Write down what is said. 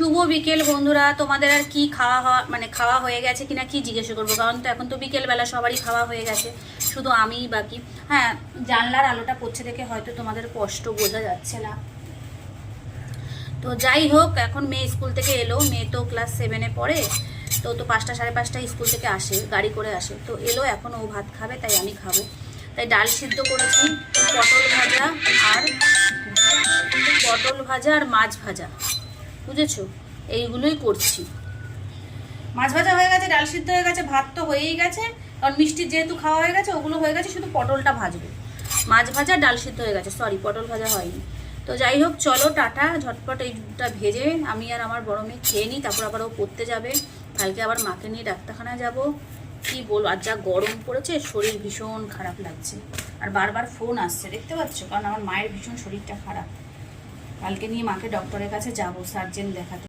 শুভ বিকেল বন্ধুরা। তোমাদের আর কি খাওয়া হয়ে গেছে কিনা কি জিজ্ঞাসা করবো, কারণ তো এখন তো বিকেলবেলা সবারই খাওয়া হয়ে গেছে, শুধু আমিই বাকি। হ্যাঁ, জানলার আলোটা পড়ছে দেখে হয়তো তোমাদের স্পষ্ট বোঝা যাচ্ছে না। তো যাই হোক, এখন মেয়ে স্কুল থেকে এলো, মেয়ে তো ক্লাস 7-এ পড়ে, তো 5টা সাড়ে 5টায় স্কুল থেকে আসে, গাড়ি করে আসে। তো এলো, এখন ও ভাত খাবে, তাই আমি খাবো। তাই ডাল সিদ্ধ করেছি, পটল ভাজা আর মাছ ভাজা, বুঝেছো, এইগুলোই করছি। মাছ ভাজা হয়ে গেছে, ডাল সিদ্ধ হয়ে গেছে, ভাত তো হয়েই গেছে, কারণ মিষ্টির যেহেতু খাওয়া হয়ে গেছে ওগুলো হয়ে গেছে, শুধু পটলটা ভাজবে। মাছ ভাজা ডাল সিদ্ধ হয়ে গেছে, সরি পটল ভাজা হয়নি। তো যাই হোক, চলো টাটা, ঝটপট এইটা ভেজে আমি আর আমার বড় মেয়ে খেয়ে নিই, তারপর আবার ও পড়তে যাবে, কালকে আবার মাকে নিয়ে ডাক্তারখানায় যাব। কি বলবো, আর যা গরম পড়েছে, শরীর ভীষণ খারাপ লাগছে। আর বারবার ফোন আসছে, দেখতে পাচ্ছ, কারণ আমার মায়ের ভীষণ শরীরটা খারাপ। কালকে নিয়ে মাকে ডক্টরের কাছে যাবো, সার্জেন দেখাতে।